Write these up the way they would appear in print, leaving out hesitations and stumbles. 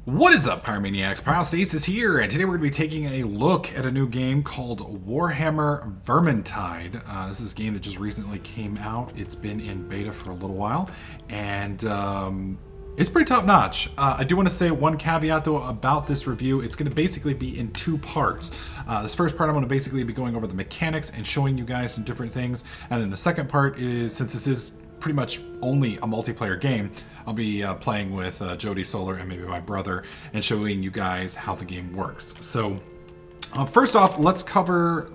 What is up, Pyromaniacs? Pyrostasis is here, and today we're going to be taking a look at a new game called Warhammer Vermintide. This is a game that just recently came out. It's been in beta for a little while, and it's pretty top-notch. I do want to say one caveat, though, about this review. It's going to basically be in two parts. This first part, I'm going to basically be going over the mechanics and showing you guys some different things, and then the second part is, since this is pretty much only a multiplayer game, I'll be playing with Jody Solar and maybe my brother and showing you guys how the game works. So first off, let's cover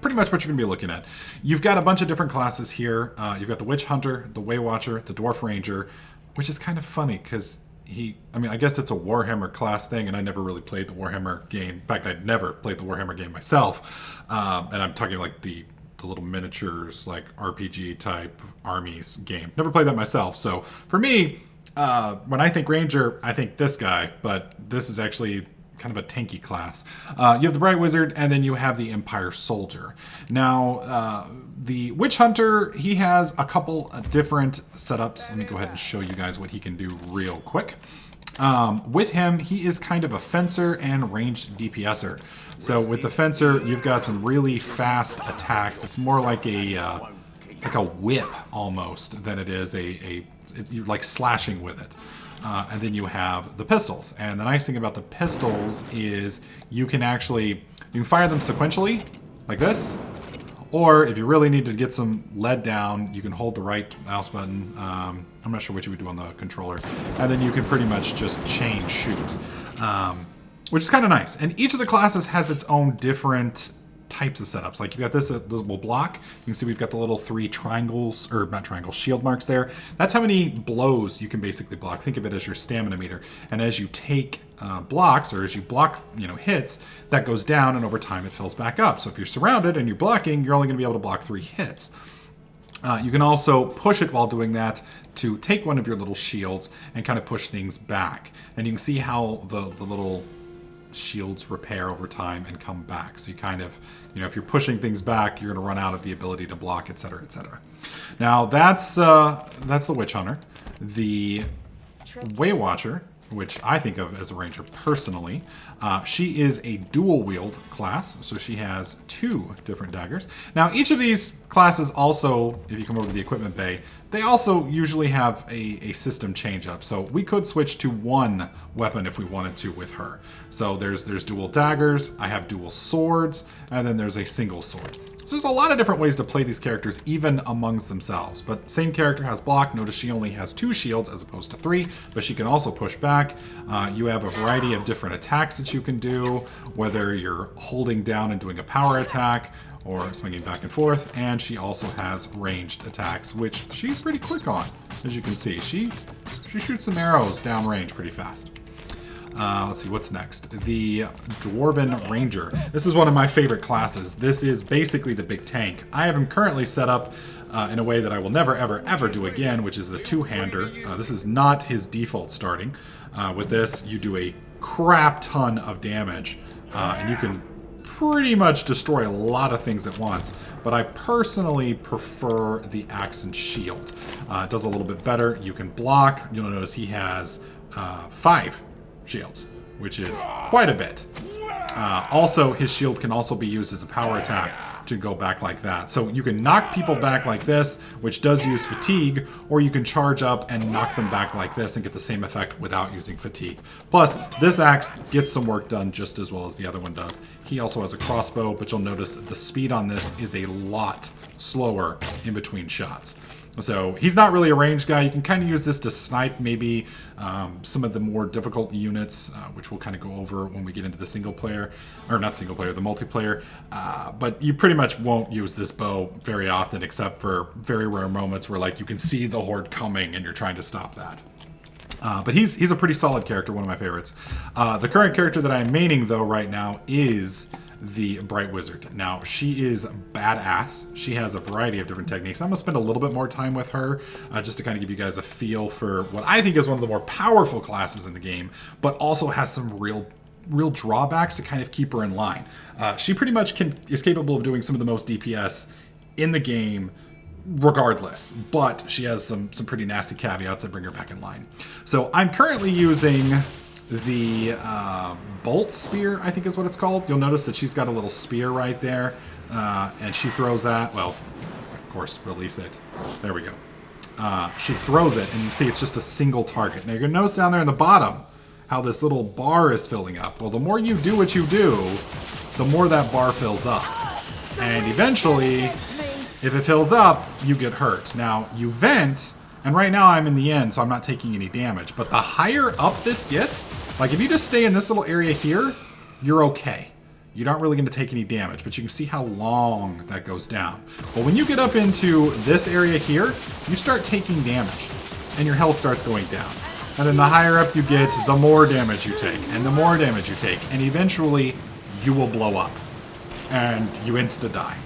pretty much what you're going to be looking at. You've got a bunch of different classes here. You've got the Witch Hunter, the Way Watcher, the Dwarf Ranger, which is kind of funny because I guess it's a Warhammer class thing, and I never really played the Warhammer game. In fact, I'd never played the Warhammer game myself. And I'm talking like the little miniatures, like RPG type armies game. Never played that myself. So for me, when I think Ranger, I think this guy, but this is actually kind of a tanky class. You have the Bright Wizard, and then you have the Empire Soldier. Now, the Witch Hunter, he has a couple of different setups. Let me go ahead and show you guys what he can do real quick. With him, he is kind of a fencer and ranged DPSer. So with the fencer, you've got some really fast attacks. It's more like a whip almost than it is you're like slashing with it. And then you have the pistols. And the nice thing about the pistols is you can fire them sequentially like this. Or if you really need to get some lead down, you can hold the right mouse button. I'm not sure what you would do on the controller. And then you can pretty much just chain shoot, which is kind of nice. And each of the classes has its own different types of setups. Like you've got this will block. You can see we've got the little three triangles, or not triangles, shield marks there. That's how many blows you can basically block. Think of it as your stamina meter. And as you take blocks, or as you block hits, that goes down, and over time it fills back up. So if you're surrounded and you're blocking, you're only going to be able to block 3 hits. You can also push it while doing that to take one of your little shields and kind of push things back. And you can see how the little shields repair over time and come back. So you kind of, if you're pushing things back, you're going to run out of the ability to block, etc., etc. Now that's the Witch Hunter. The Way Watcher, which I think of as a ranger personally, she is a dual wield class, so she has 2 different daggers. Now each of these classes also, if you come over to the equipment bay, they also usually have a system change up. So we could switch to 1 weapon if we wanted to with her. So there's dual daggers, I have dual swords, and then there's a single sword. So there's a lot of different ways to play these characters, even amongst themselves. But same character has block. Notice she only has 2 shields as opposed to 3, but she can also push back. You have a variety of different attacks that you can do, whether you're holding down and doing a power attack, or swinging back and forth. And she also has ranged attacks, which she's pretty quick on. As you can see, she shoots some arrows down range pretty fast. Let's see, what's next? The Dwarven Ranger. This is one of my favorite classes. This is basically the big tank. I have him currently set up in a way that I will never, ever, ever do again, which is the 2-hander. This is not his default starting. With this, you do a crap ton of damage, and you can pretty much destroy a lot of things at once, but I personally prefer the axe and shield. It does a little bit better. You can block. You'll notice he has 5 shields, which is quite a bit. Also, his shield can also be used as a power attack to go back like that. So you can knock people back like this, which does use fatigue, or you can charge up and knock them back like this and get the same effect without using fatigue. Plus, this axe gets some work done just as well as the other one does. He also has a crossbow, but you'll notice that the speed on this is a lot slower in between shots. So he's not really a ranged guy. You can kind of use this to snipe maybe some of the more difficult units, which we'll kind of go over when we get into the single player, or not single player, the multiplayer. But you pretty much won't use this bow very often, except for very rare moments where like you can see the horde coming and you're trying to stop that. But he's a pretty solid character, one of my favorites. The current character that I'm maining though right now is the Bright Wizard. Now, she is badass. She has a variety of different techniques. I'm going to spend a little bit more time with her just to kind of give you guys a feel for what I think is one of the more powerful classes in the game, but also has some real drawbacks to kind of keep her in line. She pretty much is capable of doing some of the most DPS in the game regardless, but she has some pretty nasty caveats that bring her back in line. So I'm currently using the bolt spear, I think is what it's called. You'll notice that she's got a little spear right there, and she throws that. Well, of course, release it. There we go. She throws it, and you see it's just a single target. Now, you're going to notice down there in the bottom how this little bar is filling up. Well, the more you do what you do, the more that bar fills up. And eventually, if it fills up, you get hurt. Now, you vent, and right now I'm in the end, so I'm not taking any damage. But the higher up this gets, like if you just stay in this little area here, you're okay. You're not really going to take any damage, but you can see how long that goes down. But when you get up into this area here, you start taking damage, and your health starts going down. And then the higher up you get, the more damage you take, and the more damage you take, and eventually you will blow up, and you insta-die.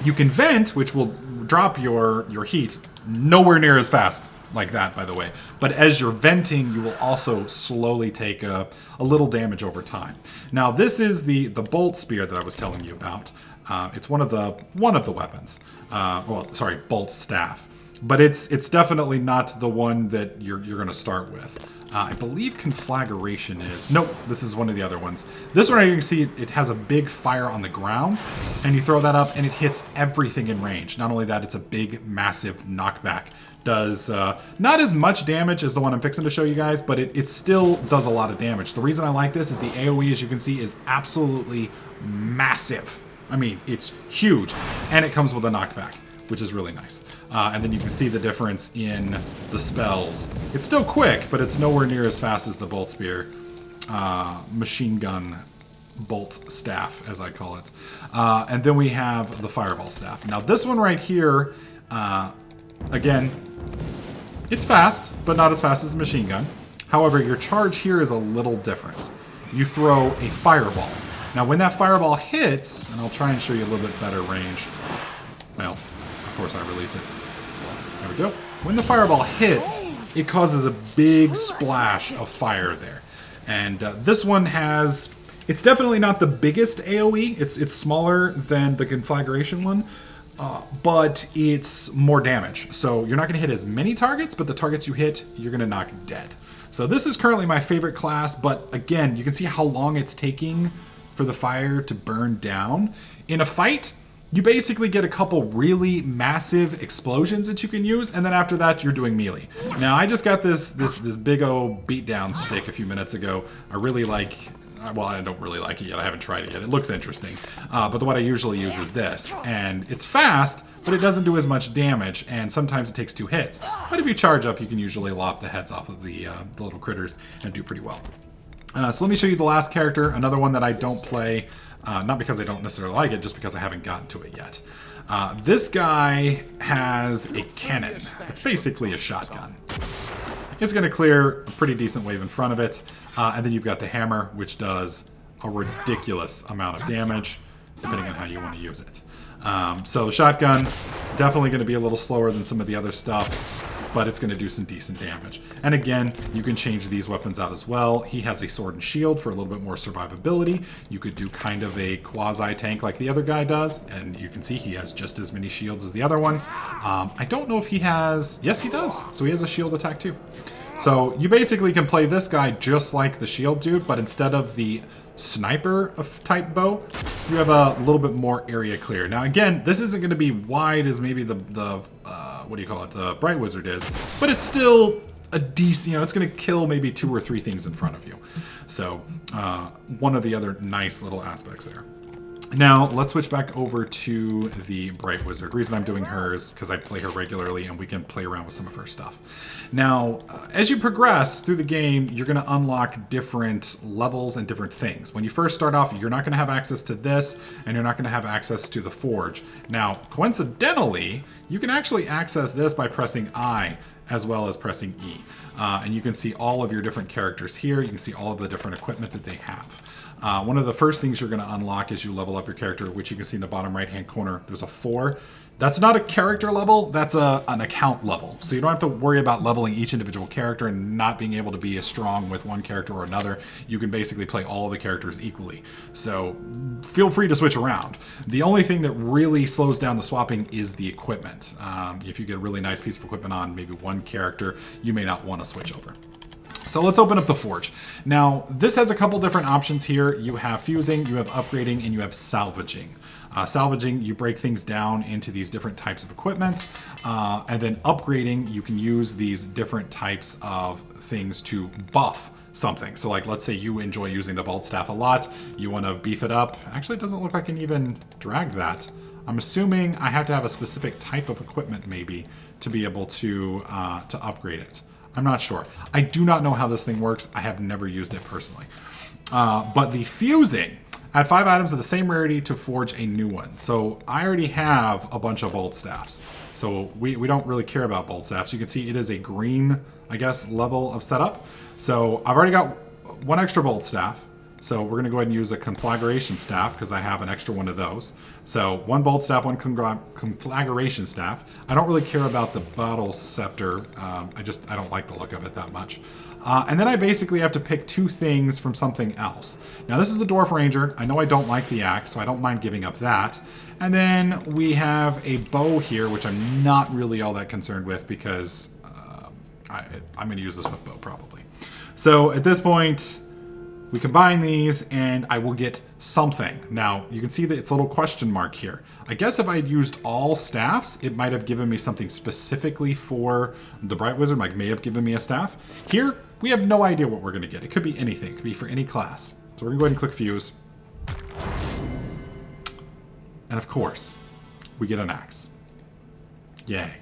You can vent, which will drop your heat nowhere near as fast like that, by the way. But as you're venting, you will also slowly take a little damage over time. Now, this is the bolt spear that I was telling you about. It's one of the weapons. Bolt staff. But it's definitely not the one that you're going to start with. I believe Conflagration is... Nope, this is one of the other ones. This one, you can see it has a big fire on the ground, and you throw that up, and it hits everything in range. Not only that, it's a big, massive knockback. Does not as much damage as the one I'm fixing to show you guys, but it still does a lot of damage. The reason I like this is the AoE, as you can see, is absolutely massive. I mean, it's huge, and it comes with a knockback, which is really nice. And then you can see the difference in the spells. It's still quick, but it's nowhere near as fast as the Bolt Spear machine gun bolt staff, as I call it. And then we have the Fireball Staff. Now this one right here, again, it's fast, but not as fast as the machine gun. However, your charge here is a little different. You throw a fireball. Now when that fireball hits, and I'll try and show you a little bit better range. Well, of course I release it. There we go. When the fireball hits, it causes a big splash of fire there. And this one has... It's definitely not the biggest AoE. It's smaller than the Conflagration one. But it's more damage. So you're not going to hit as many targets, but the targets you hit, you're going to knock dead. So this is currently my favorite class, but again, you can see how long it's taking for the fire to burn down. In a fight, you basically get a couple really massive explosions that you can use, and then after that, you're doing melee. Now, I just got this big old beatdown stick a few minutes ago. I really like... Well, I don't really like it yet. I haven't tried it yet. It looks interesting. But what I usually use is this. And it's fast, but it doesn't do as much damage, and sometimes it takes 2 hits. But if you charge up, you can usually lop the heads off of the little critters and do pretty well. So let me show you the last character, another one that I don't play, not because I don't necessarily like it, just because I haven't gotten to it yet. This guy has a cannon. It's basically a shotgun. It's going to clear a pretty decent wave in front of it. And then you've got the hammer, which does a ridiculous amount of damage, depending on how you want to use it. So the shotgun, definitely going to be a little slower than some of the other stuff, but it's going to do some decent damage. And again, you can change these weapons out as well. He has a sword and shield for a little bit more survivability. You could do kind of a quasi-tank like the other guy does, and you can see he has just as many shields as the other one. I don't know if he has... Yes, he does. So he has a shield attack too. So you basically can play this guy just like the shield dude, but instead of the sniper type bow, you have a little bit more area clear. Now again, this isn't going to be wide as maybe the what do you call it, the Bright Wizard is, but it's still a decent, you know, it's going to kill maybe 2 or 3 things in front of you. So one of the other nice little aspects there. Now, let's switch back over to the Bright Wizard. The reason I'm doing her is because I play her regularly and we can play around with some of her stuff. Now, as you progress through the game, you're going to unlock different levels and different things. When you first start off, you're not going to have access to this, and you're not going to have access to the Forge. Now, coincidentally, you can actually access this by pressing I as well as pressing E. And you can see all of your different characters here. You can see all of the different equipment that they have. One of the first things you're going to unlock as you level up your character, which you can see in the bottom right-hand corner, there's a 4. That's not a character level, that's an account level. So you don't have to worry about leveling each individual character and not being able to be as strong with one character or another. You can basically play all of the characters equally. So feel free to switch around. The only thing that really slows down the swapping is the equipment. If you get a really nice piece of equipment on maybe one character, you may not want to switch over. So let's open up the forge. Now, this has a couple different options here. You have fusing, you have upgrading, and you have salvaging. Salvaging, you break things down into these different types of equipment. And then upgrading, you can use these different types of things to buff something. So like, let's say you enjoy using the bolt staff a lot. You want to beef it up. Actually, it doesn't look like I can even drag that. I'm assuming I have to have a specific type of equipment maybe to be able to upgrade it. I'm not sure. I do not know how this thing works. I have never used it personally. But the fusing, add 5 items of the same rarity to forge a new one. So I already have a bunch of bolt staffs. So we don't really care about bolt staffs. You can see it is a green, I guess, level of setup. So I've already got 1 extra bolt staff. So we're going to go ahead and use a conflagration staff because I have an extra one of those. So 1 bolt staff, 1 conflagration staff. I don't really care about the battle scepter. I don't like the look of it that much. And then I basically have to pick 2 things from something else. Now this is the Dwarf Ranger. I know I don't like the axe, so I don't mind giving up that. And then we have a bow here, which I'm not really all that concerned with because I'm going to use this with bow probably. So at this point, we combine these and I will get something. Now, you can see that it's a little question mark here. I guess if I had used all staffs, it might have given me something specifically for the Bright Wizard, like may have given me a staff. Here, we have no idea what we're gonna get. It could be anything, it could be for any class. So we're gonna go ahead and click fuse. And of course, we get an axe. Yay.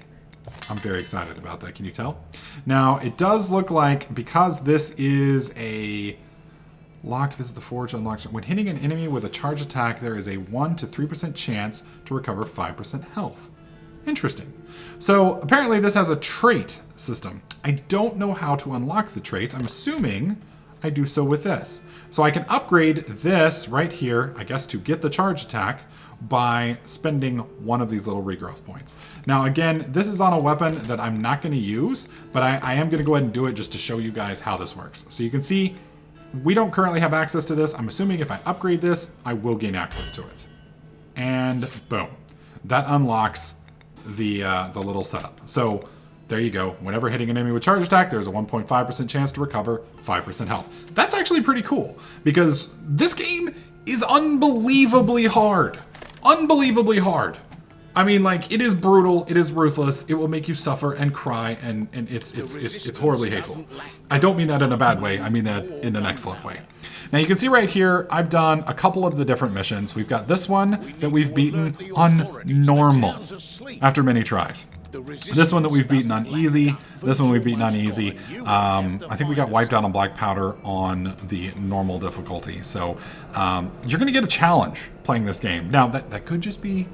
I'm very excited about that, can you tell? Now, it does look like, because this is a locked, visit the forge, unlocked. When hitting an enemy with a charge attack, there is a 1 to 3% chance to recover 5% health. Interesting. So apparently this has a trait system. I don't know how to unlock the traits. I'm assuming I do so with this. So I can upgrade this right here, I guess, to get the charge attack by spending 1 of these little regrowth points. Now again, this is on a weapon that I'm not going to use, but I am going to go ahead and do it just to show you guys how this works. So you can see we don't currently have access to this. I'm assuming if I upgrade this, I will gain access to it. And boom, that unlocks the little setup. So there you go. Whenever hitting an enemy with charge attack, there's a 1.5% chance to recover 5% health. That's actually pretty cool because this game is unbelievably hard. Unbelievably hard. I mean, like, it is brutal, it is ruthless, it will make you suffer and cry, and it's horribly hateful. I don't mean that in a bad way, I mean that in an excellent way. Now you can see right here, I've done a couple of the different missions. We've got this one that we've beaten on normal after many tries. This one that we've beaten on easy. This one we've beaten on easy. I think we got wiped out on Black Powder on the normal difficulty. So you're going to get a challenge playing this game. Now that could just be...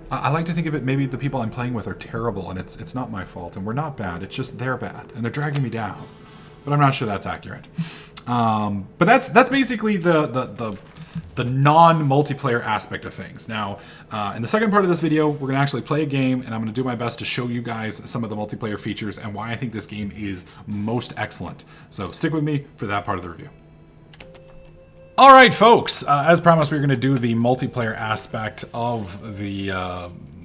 I like to think of it, maybe the people I'm playing with are terrible and it's not my fault and we're not bad. It's just they're bad and they're dragging me down. But I'm not sure that's accurate. But that's basically the non-multiplayer aspect of things. Now, in the second part of this video, we're going to actually play a game, and I'm going to do my best to show you guys some of the multiplayer features and why I think this game is most excellent. So stick with me for that part of the review. All right, folks. As promised, we're going to do the multiplayer aspect of the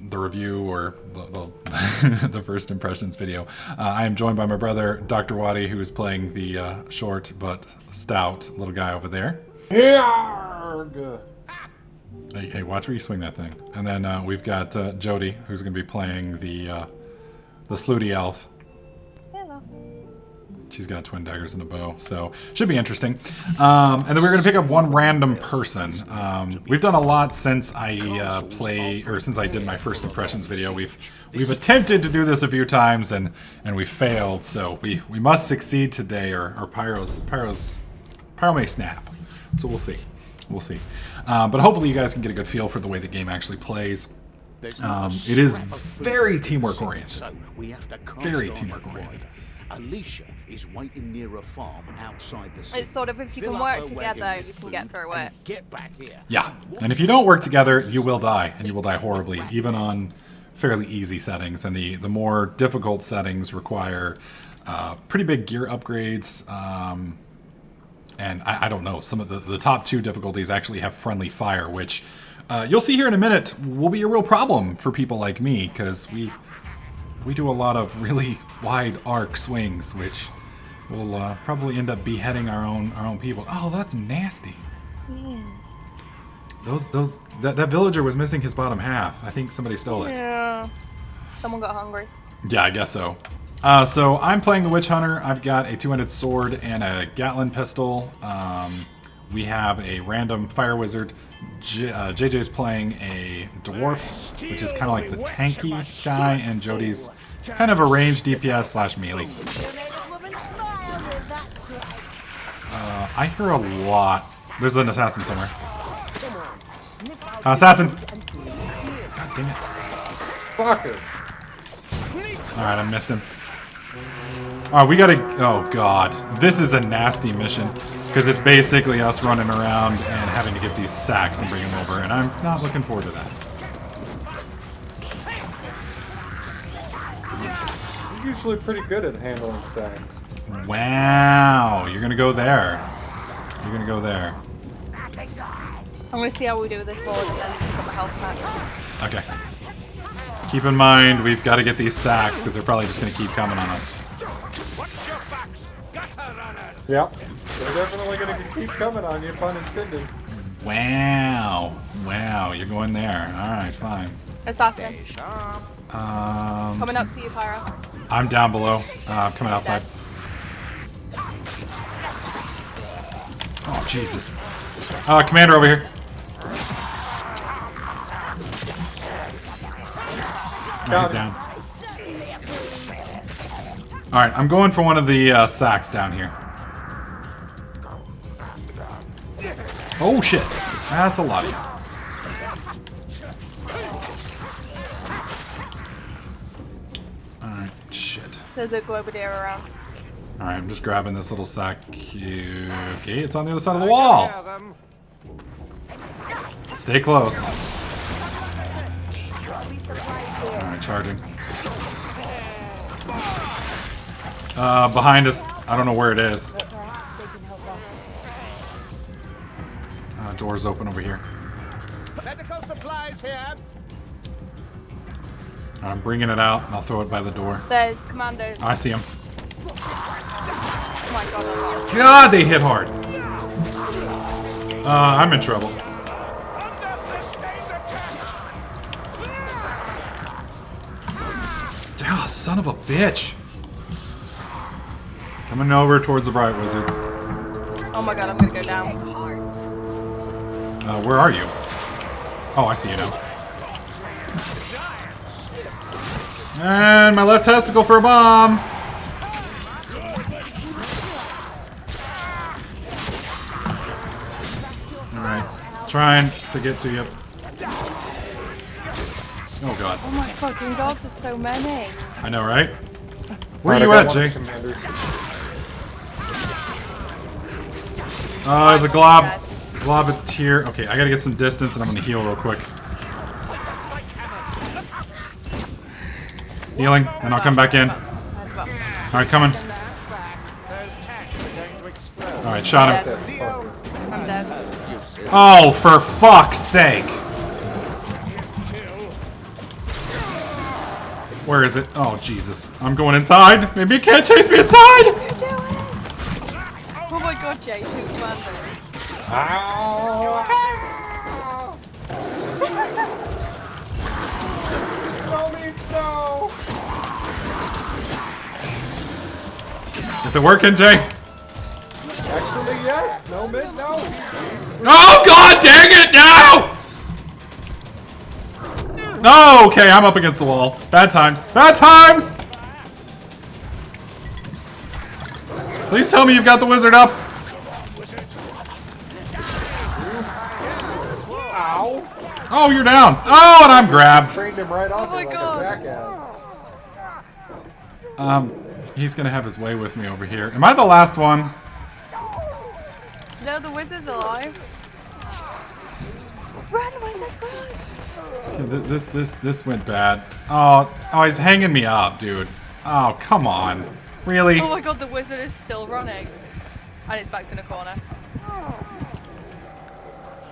review, or the first impressions video. I am joined by my brother, Dr. Waddy, who is playing the short but stout little guy over there. Hey, watch where you swing that thing. And then we've got Jody, who's going to be playing the Slooty Elf. Hello. She's got twin daggers and a bow, so should be interesting. And then we're going to pick up one random person. We've done a lot since I since I did my first impressions video. We've attempted to do this a few times and we failed. So we must succeed today, or Pyro may snap. So we'll see. We'll see. But hopefully you guys can get a good feel for the way the game actually plays. It is very teamwork oriented. Very teamwork oriented. Alicia is waiting near a farm outside the city. It's sort of, if you can work together, you can get through it. Get back here. Yeah, and if you don't work together, you will die, and you will die horribly, even on fairly easy settings. And the more difficult settings require pretty big gear upgrades. And I don't know, some of the top 2 difficulties actually have friendly fire, which you'll see here in a minute will be a real problem for people like me, because we do a lot of really wide arc swings, which We'll probably end up beheading our own people. Oh, that's nasty. That villager was missing his bottom half. I think somebody stole it. Yeah. Someone got hungry. Yeah, I guess so. So I'm playing the Witch Hunter. I've got a two-handed sword and a Gatling pistol. We have a random fire wizard. JJ's playing a dwarf, which is kind of like the tanky guy, and Jody's kind of a ranged DPS slash melee. I hear a lot. There's an assassin somewhere. Assassin! God dang it. Fucker. Alright, I missed him. Alright, we gotta... Oh, God. This is a nasty mission. Because it's basically us running around and having to get these sacks and bring them over. And I'm not looking forward to that. You're usually pretty good at handling stacks. Wow. You're gonna go there. You're gonna go there. I'm gonna see how we do with this horde and then pick up a health pack. Okay. Keep in mind, we've got to get these sacks because they're probably just gonna keep coming on us. Yep. They're definitely going to keep coming on you, pun intended. Wow. Wow, you're going there. Alright, fine. Assassin. Coming up to you, Pyro. I'm down below. Coming outside. Oh, Jesus. Commander over here. Oh, he's down. Alright, I'm going for one of the sacks down here. Oh, shit. That's a lot of you. Alright, shit. There's a Globadier around. Alright, I'm just grabbing this little sack. Okay, it's on the other side of the wall. Stay close. Alright, charging. Behind us. I don't know where it is. Door's open over here. Medical supplies here. I'm bringing it out, and I'll throw it by the door. There's commandos. I see him. Oh my god. God, they hit hard. I'm in trouble. Ah, son of a bitch. Coming over towards the Bright Wizard. Oh my god, I'm gonna go down. Where are you? Oh, I see you now. And my left testicle for a bomb. Alright. Trying to get to you. Oh god. Oh my fucking god, there's so many. I know, right? Where are you at, Jay? There's a globateer. Okay, I gotta get some distance and I'm gonna heal real quick. Healing, and I'll come back in. Alright, coming. Alright, shot him. I'm dead. Oh, for fuck's sake! Where is it? Oh, Jesus. I'm going inside. Maybe it can't chase me inside! Oh my god, Jay, 2 commandos. No means no. Is it working, Jay? Actually, yes. No means no. Oh, god dang it! No! No, okay, I'm up against the wall. Bad times. Bad times! Please tell me you've got the wizard up. Ow. Oh, you're down. Oh, and I'm grabbed. Trained him right off Oh my like God. a jackass. He's gonna have his way with me over here. Am I the last one? No, the wizard's alive. Run, wizard, run! This went bad. Oh, he's hanging me up, dude. Oh, come on. Really? Oh my god, the wizard is still running. And it's back in the corner.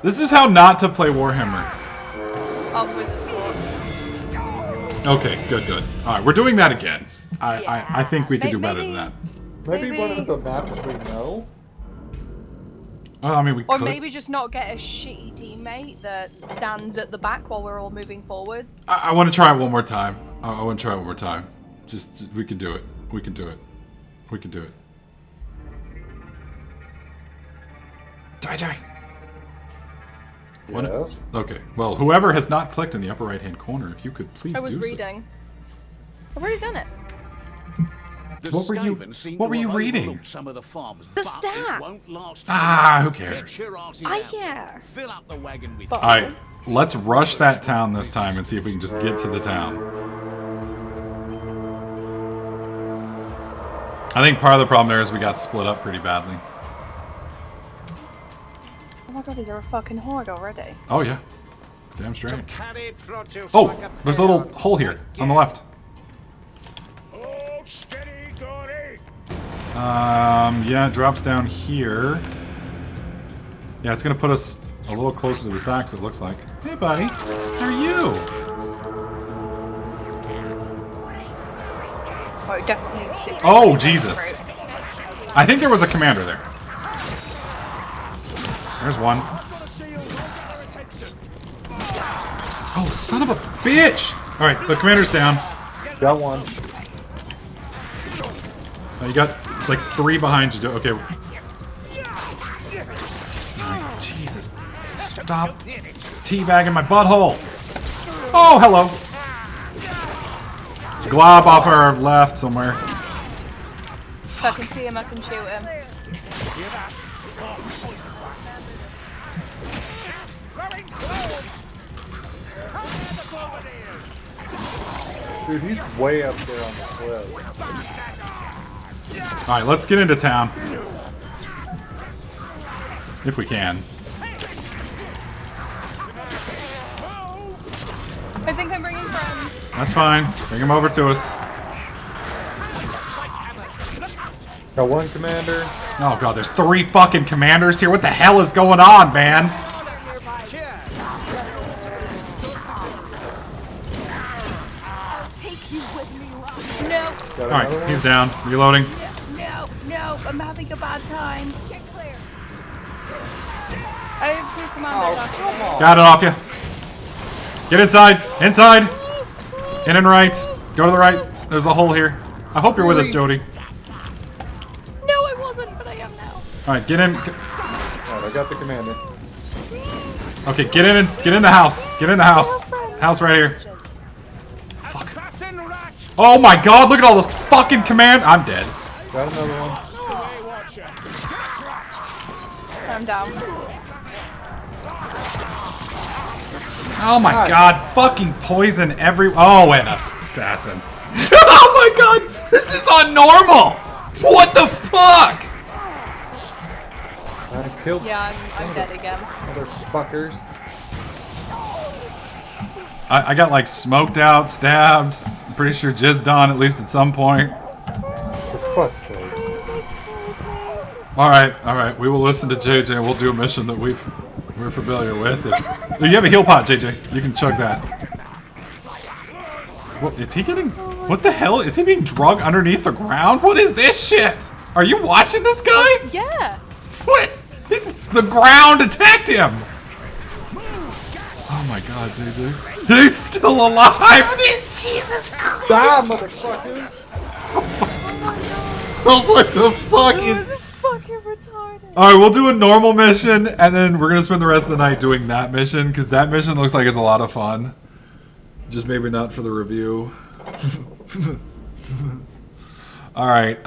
This is how not to play Warhammer. Oh, the wizard's fought. Okay, good. All right, we're doing that again. I think we can do better than that. Maybe one of the maps we know? I mean, we Or could. maybe just not get a shitty teammate that stands at the back while we're all moving forwards. I want to try it one more time. I want to try it one more time. Just, we can do it. We can do it. We can do it. JJ! Yes. Okay. Well, whoever has not clicked in the upper right-hand corner, if you could please I was do reading. I've already done it. What were you- what were you reading? Some of the farms, The but it won't stats. last Ah, who long. cares? Get your arse I out. care. Fill up the wagon with But- So. Alright, let's rush that town this time and see if we can just get to the town. I think part of the problem there is we got split up pretty badly. Oh my god, is there a fucking horde already? Oh, yeah. Damn straight. Oh, there's a little hole here on the left. Yeah, it drops down here. Yeah, it's gonna put us a little closer to the sacks, it looks like. Hey, buddy. How are you? Oh, it definitely needs to. Oh, Jesus. I think there was a commander there. There's one. Oh, son of a bitch! Alright, the commander's down. Got one. Oh, you got like 3 behind you. Okay. Oh, Jesus. Stop teabagging my butthole. Oh, hello. Glob off our left somewhere. If I can see him, I can shoot him. Dude, he's way up there on the cliff. Alright, let's get into town. If we can. I think I'm bringing friends. That's fine. Bring him over to us. Got one commander. Oh god, there's 3 fucking commanders here. What the hell is going on, man? No, Got Alright, another he's one. down. Reloading. no, I'm having a bad time. I have 2 commanders Oh, after come me. on. Got it off you. Get inside. Inside. In and right. Go to the right. There's a hole here. I hope you're with us, Jody. No, I wasn't, but I am now. Alright, get in. Alright, I got the commander. Okay, get in the house. Get in the house. House right here. Fuck. Oh my god, look at all those fucking command. I'm dead. Got another one. I'm down. Oh my god, fucking poison every. Oh, and a assassin. Oh my god, this is unnormal. What the fuck? I killed Yeah, I'm dead again. motherfuckers. I got like smoked out, stabbed. I'm pretty sure jizzed on at least at some point. For fuck's sake. Alright, we will listen to JJ and we'll do a mission that we're familiar with. You have a heal pot, JJ. You can chug that. What, is he getting... What the hell? Is he being drugged underneath the ground? What is this shit? Are you watching this guy? Yeah. What? The ground attacked him! Oh my god, JJ. He's still alive! Jesus Christ! Die, motherfuckers! Oh, what the fuck This is... is fucking retarded. Alright, we'll do a normal mission, and then we're gonna spend the rest of the night doing that mission, because that mission looks like it's a lot of fun. Just maybe not for the review. Alright,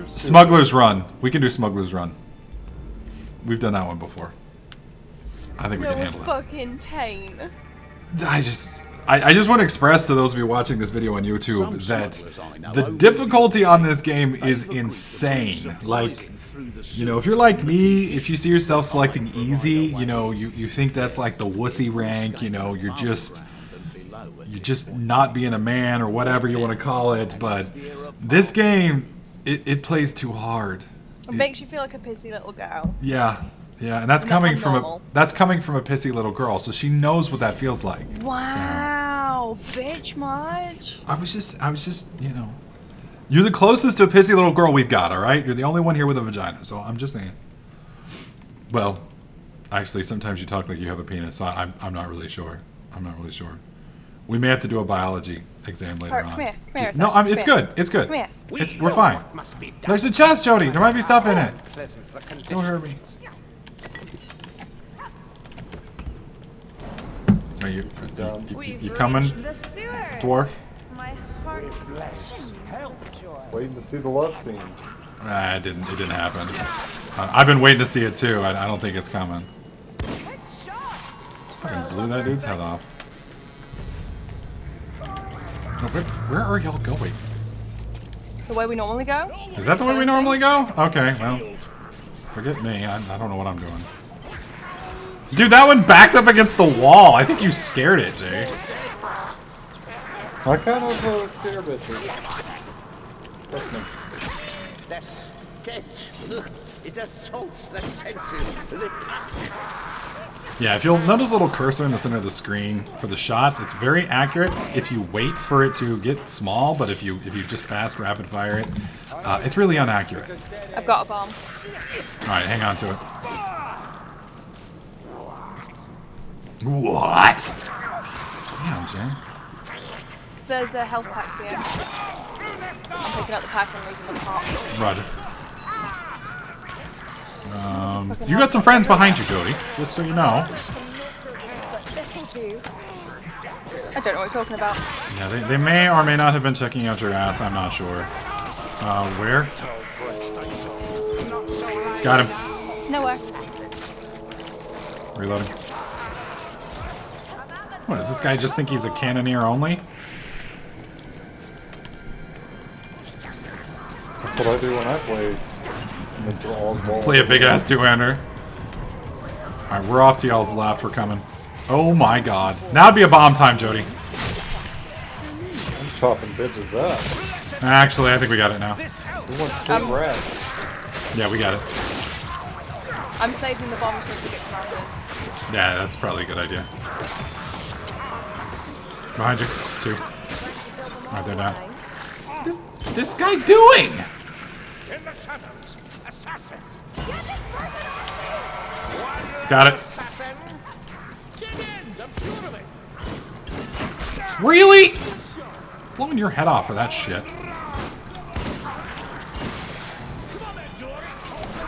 Smuggler's Run. We can do Smuggler's Run. We've done that one before. I think we That can was handle that. fucking tame. I just want to express to those of you watching this video on YouTube that the difficulty on this game is insane. Like, you know, if you're like me, if you see yourself selecting easy, you know, you think that's like the wussy rank, you know, you're just not being a man or whatever you want to call it, but this game, it plays too hard. It makes you feel like a pissy little girl. Yeah, and that's And coming that's from abnormal. that's coming from a pissy little girl, so she knows what that feels like. Wow, bitch much. I was just, you know, You're the closest to a pissy little girl we've got, all right? You're the only one here with a vagina, so I'm just saying. Well, actually, sometimes you talk like you have a penis, so I'm not really sure. I'm not really sure. We may have to do a biology exam later Alright, on. come here. Come here. No, it's good. It's good. Come here. We're fine. There's a chest, Jody. There might be stuff in it. Don't hurt me. Are you coming, The sewer. dwarf? My heart Waiting to see the love scene. It didn't happen. I've been waiting to see it too. I don't think it's coming. Fucking blew that dude's head off. No, where are y'all going? The way we normally go? Is that the way we normally go? Okay, well, forget me. I don't know what I'm doing. Dude, that one backed up against the wall. I think you scared it, Jay. I kind of scare bitches. Trust me. The stench. It assaults the senses. Yeah, if you'll notice a little cursor in the center of the screen for the shots, it's very accurate if you wait for it to get small, but if you just fast rapid fire it, it's really inaccurate. I've got a bomb. Alright, hang on to it. What? Damn, Jay. There's a health pack here. I'm picking up the pack and leaving the pot. Roger. You got some friends behind you, Jody, just so you know. I don't know what you're talking about. Yeah, they may or may not have been checking out your ass, I'm not sure. Where? Got him. Nowhere. Reloading. What, does this guy just think he's a cannoneer only? That's what I do when I play Mr. Oswald. Play a big-ass two-hander. Alright, we're off to y'all's left. We're coming. Oh my god. Now would be a bomb time, Jody. I'm chopping bitches up. Actually, I think we got it now. Who wants to take rats? Yeah, we got it. I'm saving the bombs for us to get commanded. Yeah, that's probably a good idea. Behind you. 2. Right there now. What's this guy doing? In the shadows, assassin. Got it. Assassin. Get in, I'm sure of it. Really? Blowing your head off for that shit.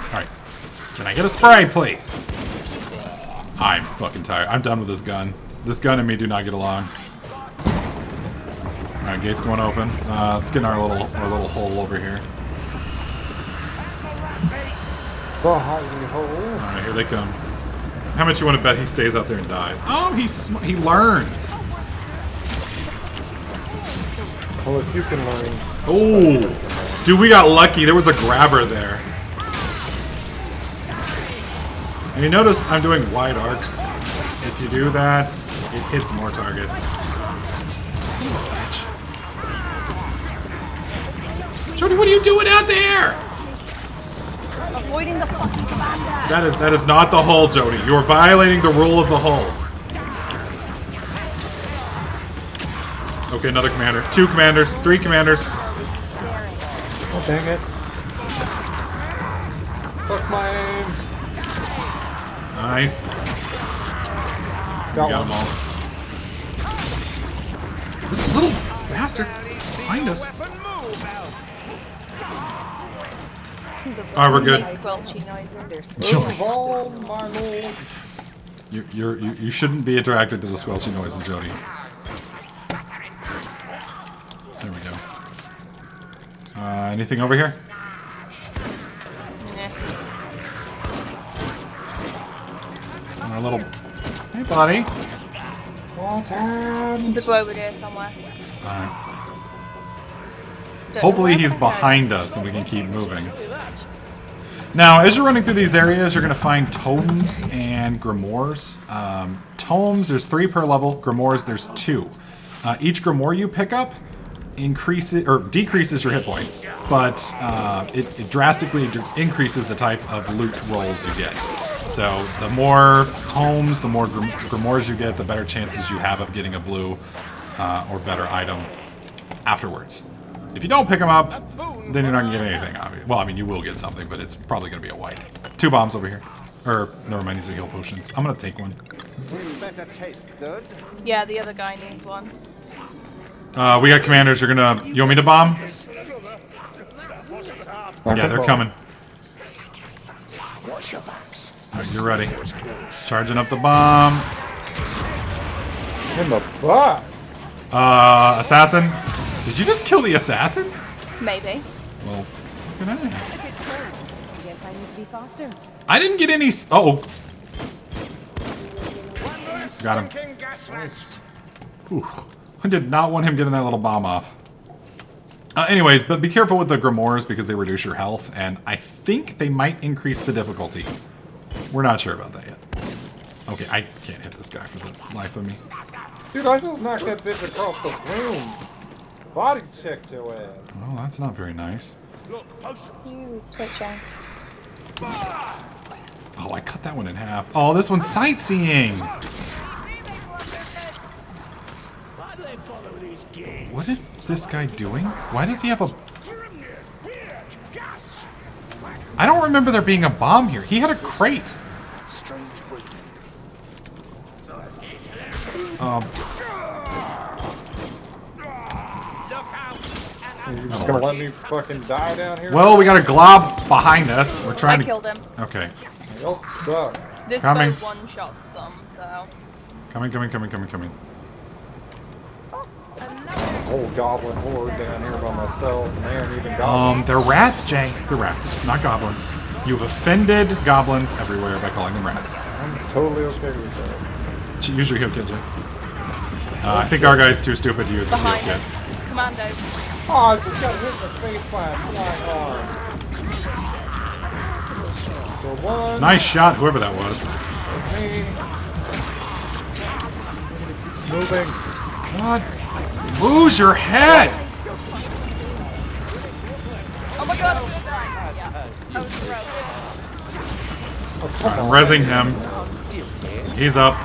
Alright. Can I get a spray, please? I'm fucking tired. I'm done with this gun. This gun and me do not get along. Alright, gate's going open. Let's get in our little hole over here. The hidey hole. Alright, here they come. How much you want to bet he stays out there and dies? Oh, he learns. Well, if you can learn. Oh, dude, we got lucky. There was a grabber there. And you notice I'm doing wide arcs. If you do that, it hits more targets. Son of a bitch. Jody, what are you doing out there? Avoiding the fucking commander. That is not the hull, Jody. You are violating the rule of the hull. Okay, another commander. 2 commanders. 3 commanders. Oh, dang it. Fuck my aim. Nice. Got Got them one. all. This little bastard behind us. Alright, we're good. Squelchy noises. Move on, my lord. You shouldn't be attracted to the squelchy noises, Jody. There we go. Anything over here? Our little... Hey, buddy. There's a globe here somewhere. Alright. Don't know Hopefully where he's the heck behind us and we can keep moving. Now, as you're running through these areas, you're going to find tomes and grimoires. Tomes, there's 3 per level. Grimoires, there's 2. Each grimoire you pick up increases or decreases your hit points, but it drastically increases the type of loot rolls you get. So the more tomes, the more grimoires you get, the better chances you have of getting a blue or better item afterwards. If you don't pick them up, then you're not gonna get anything, obviously. Well, I mean, you will get something, but it's probably gonna be a white. 2 bombs over here. Or, never mind, these are heal potions. I'm gonna take one. Better taste good. Yeah, the other guy needs one. We got commanders. You're gonna... You want me to bomb? Yeah, they're coming. Alright, you're ready. Charging up the bomb. In the butt. Assassin. Did you just kill the assassin? Maybe. Well, look at that. I guess I need to be faster. I didn't get any... Uh-oh. Got him. Nice. Ooh. I did not want him getting that little bomb off. Anyways, but be careful with the grimoires because they reduce your health, and I think they might increase the difficulty. We're not sure about that yet. Okay, I can't hit this guy for the life of me. Dude, I just knocked that bitch across the room. Body checked your ass. Well, that's not very nice. Look, potions. He's twitching. Oh, I cut that one in half. Oh, this one's sightseeing. Why do they follow these games? What is this guy doing? Why does he have a... I don't remember there being a bomb here. He had a crate. You're just gonna let me fucking die down here? Well, we got a glob behind us. We're I trying to... killed him. Okay. Y'all suck. This Coming. bow one-shots them, so... Coming. Whole goblin horde down here by myself, and they aren't even goblins. They're rats, Jay. They're rats, not goblins. You've offended goblins everywhere by calling them rats. I'm totally okay with that. Use your heal kit, Jay. I think our guy's too stupid to use his heal Behind kit. him. Commando. Oh, I just got hit in the face by a flying arm. For one, Nice shot, whoever that was. me. Moving. God, lose your head! Oh my god, I'm gonna die. Yeah. I was thrown. I'm rezzing him. He's up.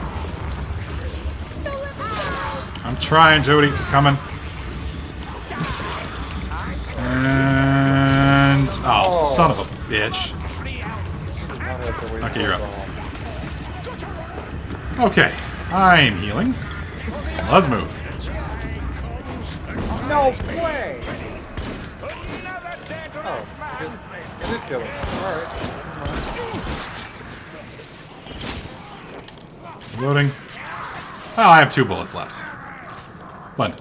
I'm trying, Jody. Coming. And... Oh, son of a bitch. Okay, you're up. Okay, I'm healing. Let's move. No way! Oh, I did kill him. Alright. Loading. Oh, I have 2 bullets left. Blend.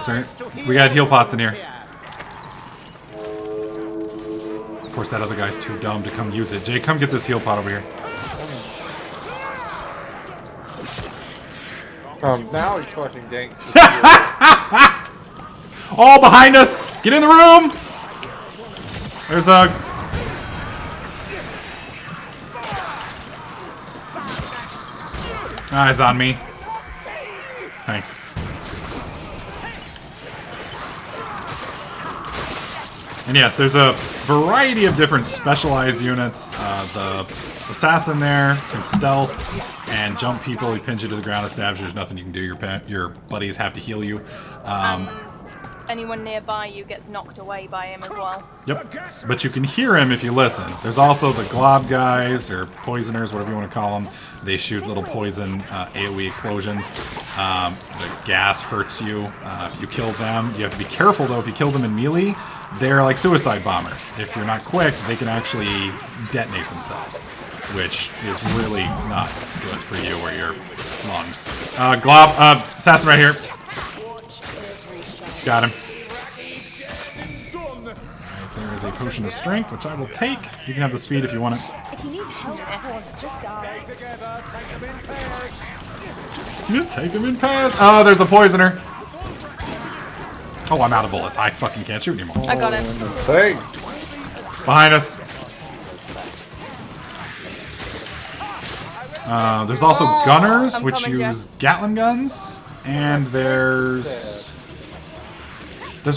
Sorry. We got heal pots in here. Of course, that other guy's too dumb to come use it. Jay, come get this heal pot over here. Now he fucking ganks. All behind us! Get in the room! There's a... Eyes on me. Thanks. And yes, there's a variety of different specialized units. The assassin there can stealth and jump people. He pins you to the ground and stabs you. There's nothing you can do. Your buddies have to heal you. Anyone nearby you gets knocked away by him as well. Yep. But you can hear him if you listen. There's also the glob guys, or poisoners, whatever you want to call them. They shoot little poison AoE explosions. The gas hurts you if you kill them. You have to be careful, though. If you kill them in melee, they're like suicide bombers. If you're not quick, they can actually detonate themselves, which is really not good for you or your lungs. Glob, assassin right here. Got him. Alright, there is a potion of strength, which I will take. You can have the speed if you want it. If you need help, just ask. You take him in pairs. Oh, there's a poisoner. Oh, I'm out of bullets. I fucking can't shoot anymore. I got him. Hey! Behind us. There's also gunners, I'm which coming, use Gatling guns. And there's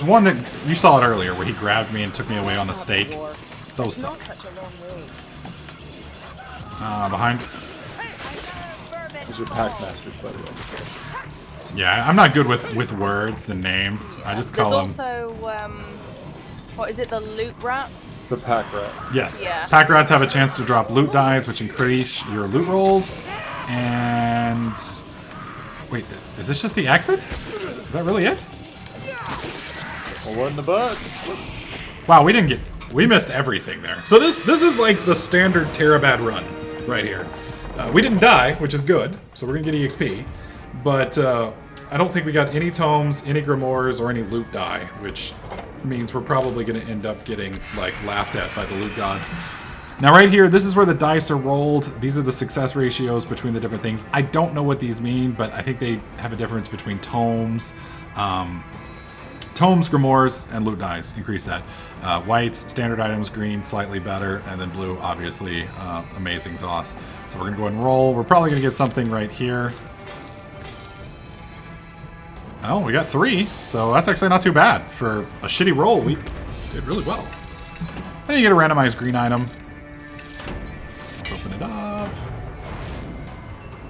one that you saw it earlier where he grabbed me and took me away on a stake. Those suck. Not such a long way. Behind. These are pack masters, by the way. Yeah, I'm not good with words and names. I just call them... There's also, what is it, the loot rats? The pack rat. Yes. Yeah. Pack rats have a chance to drop loot dice, which increase your loot rolls. And... Wait, is this just the exit? Is that really it? Well, what in the butt? Wow, we missed everything there. So this is like the standard Terabad run right here. We didn't die, which is good, so we're gonna get EXP. But I don't think we got any tomes, any grimoires, or any loot die, which means we're probably gonna end up getting like laughed at by the loot gods. Now right here, this is where the dice are rolled. These are the success ratios between the different things. I don't know what these mean, but I think they have a difference between tomes, grimoires, and loot dice. Increase that. Whites, standard items, green, slightly better, and then blue, obviously, amazing sauce. So we're gonna go ahead and roll. We're probably gonna get something right here. Oh, we got 3, so that's actually not too bad. For a shitty roll, we did really well. Then you get a randomized green item. Let's open it up.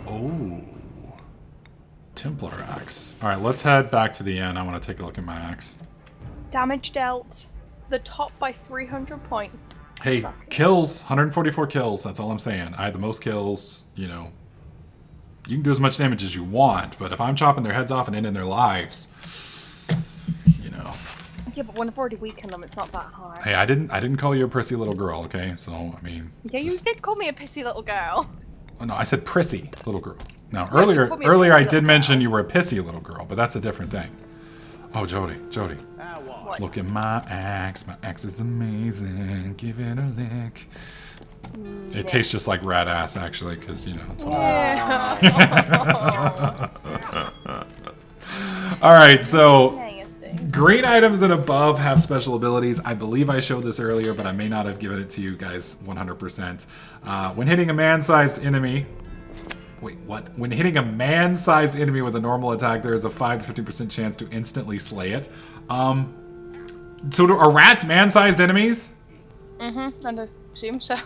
Oh. Templar axe. Alright, let's head back to the end. I want to take a look at my axe. Damage dealt. The top by 300 points. Hey, Suck it. kills. 144 kills. That's all I'm saying. I had the most kills, you know. You can do as much damage as you want, but if I'm chopping their heads off and ending their lives, you know. Yeah, but when I've already weakened them, it's not that hard. Hey, I didn't call you a prissy little girl, okay? So, I mean... Yeah, you just- did call me a pissy little girl. Oh, no, I said prissy little girl. Now, you earlier called me a I pissy did little mention girl. you were a pissy little girl, but that's a different thing. Oh, Jody. What? Look at my axe. My axe is amazing. Give it a lick. It tastes just like rat ass, actually, because, you know, that's what I... Yeah. All right, so... Nasty. Green items and above have special abilities. I believe I showed this earlier, but I may not have given it to you guys 100%. When hitting a man-sized enemy... Wait, what? When hitting a man-sized enemy with a normal attack, there is a 5 to 50% chance to instantly slay it. So are rats man-sized enemies? I'd assume so.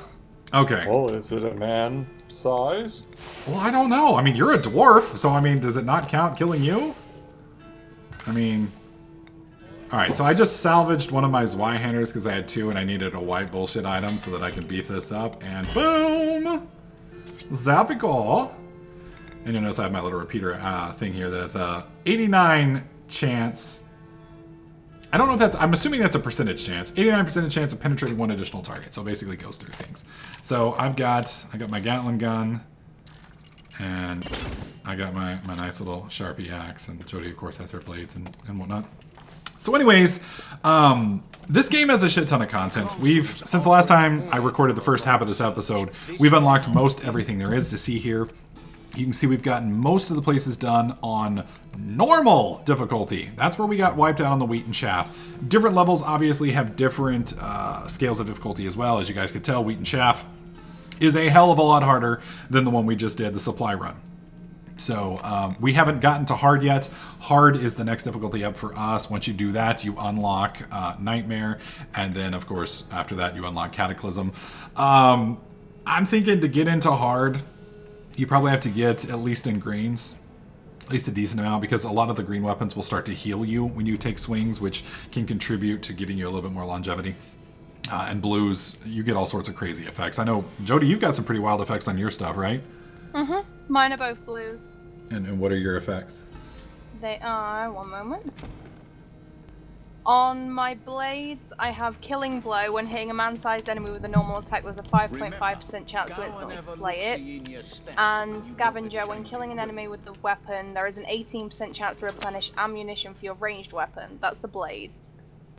Okay. Well, is it a man size? Well, I don't know. I mean, you're a dwarf, so I mean, does it not count killing you? I mean... Alright, so I just salvaged one of my Zweihammers because I had 2 and I needed a white bullshit item so that I can beef this up, and boom! Zapical! And you'll notice I have my little repeater thing here that has a 89 chance... I don't know if that's... I'm assuming that's a percentage chance. 89% chance of penetrating one additional target, so it basically goes through things. So I got my Gatling gun, and I got my nice little Sharpie axe, and Jody, of course, has her blades and whatnot. So anyways, this game has a shit ton of content. Since the last time I recorded the first half of this episode, we've unlocked most everything there is to see here. You can see we've gotten most of the places done on normal difficulty. That's where we got wiped out on the wheat and chaff. Different levels obviously have different scales of difficulty as well. As you guys could tell, wheat and chaff is a hell of a lot harder than the one we just did, the supply run. So we haven't gotten to hard yet. Hard is the next difficulty up for us. Once you do that, you unlock Nightmare, and then of course after that you unlock Cataclysm. I'm thinking to get into hard, you probably have to get at least in greens, at least a decent amount, because a lot of the green weapons will start to heal you when you take swings, which can contribute to giving you a little bit more longevity. And blues, you get all sorts of crazy effects. I know, Jody, you've got some pretty wild effects on your stuff, right? Mine are both blues. And what are your effects? They are, one moment. On my blades, I have Killing Blow. When hitting a man-sized enemy with a normal attack, there's a 5.5% chance to instantly slay it. And Scavenger, when killing an enemy with the weapon, there is an 18% chance to replenish ammunition for your ranged weapon. That's the blades.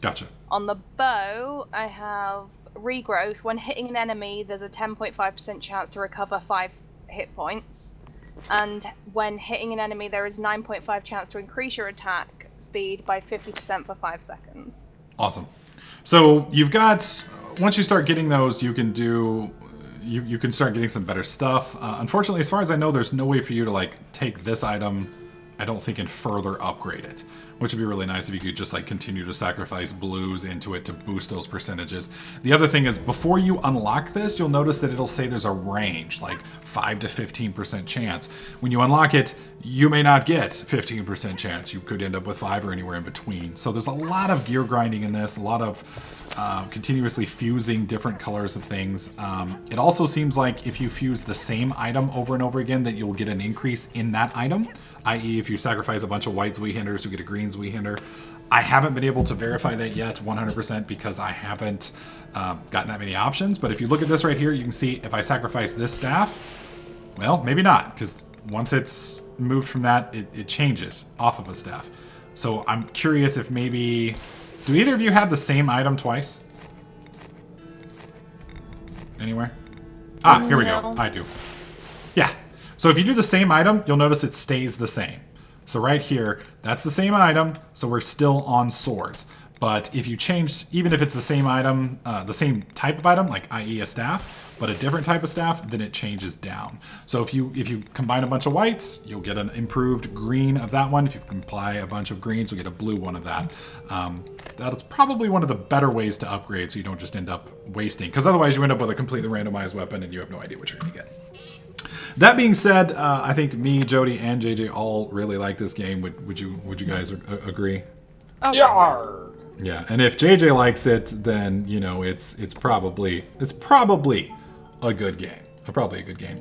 Gotcha. On the bow, I have Regrowth. When hitting an enemy, there's a 10.5% chance to recover 5 hit points. And when hitting an enemy, there is 9.5 chance to increase your attack speed by 50% for 5 seconds. Awesome. So you've got, once you start getting those, you can do, you can start getting some better stuff. Unfortunately, as far as I know, there's no way for you to like take this item, I don't think, and further upgrade it. which would be really nice if you could just like continue to sacrifice blues into it to boost those percentages. The other thing is, before you unlock this, you'll notice that it'll say there's a range, like 5 to 15% chance. When you unlock it, you may not get 15% chance. You could end up with 5 or anywhere in between. So there's a lot of gear grinding in this, a lot of continuously fusing different colors of things. It also seems like if you fuse the same item over and over again, that you'll get an increase in that item, i.e. if you sacrifice a bunch of white Zweehänders, you get a green Zweehänder. I haven't been able to verify that yet 100% because I haven't gotten that many options, but if you look at this right here, you can see if I sacrifice this staff, well, maybe not, because once it's moved from that, it changes off of a staff. So I'm curious if maybe... Do either of you have the same item twice? Anywhere? Ah, here we go. I do. Yeah. So if you do the same item, you'll notice it stays the same. So right here, that's the same item, so we're still on swords. But if you change, even if it's the same item, the same type of item, like i.e. a staff, but a different type of staff, then it changes down. So if you combine a bunch of whites, you'll get an improved green of that one. If you combine a bunch of greens, you'll get a blue one of that. That's probably one of the better ways to upgrade so you don't just end up wasting. Because otherwise you end up with a completely randomized weapon and you have no idea what you're going to get. That being said, I think me, Jody, and JJ all really like this game. Would you guys agree? Oh, Yarr! Yeah, and if JJ likes it, then you know it's probably a good game. Probably a good game.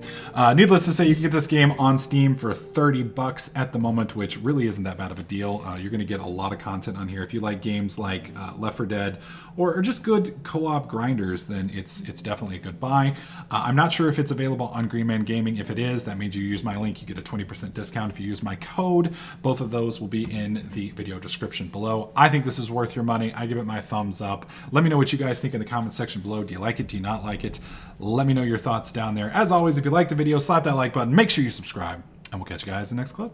Needless to say, you can get this game on Steam for $30 at the moment, which really isn't that bad of a deal. You're going to get a lot of content on here. If you like games like Left 4 Dead or just good co-op grinders, then it's definitely a good buy. I'm not sure if it's available on Green Man Gaming. If it is, that means you use my link, you get a 20% discount. If you use my code, both of those will be in the video description below. I think this is worth your money. I give it my thumbs up. Let me know what you guys think in the comment section below. Do you like it? Do you not like it? Let me know your thoughts down there. As always, if you like the video, slap that like button, make sure you subscribe, and we'll catch you guys in the next clip.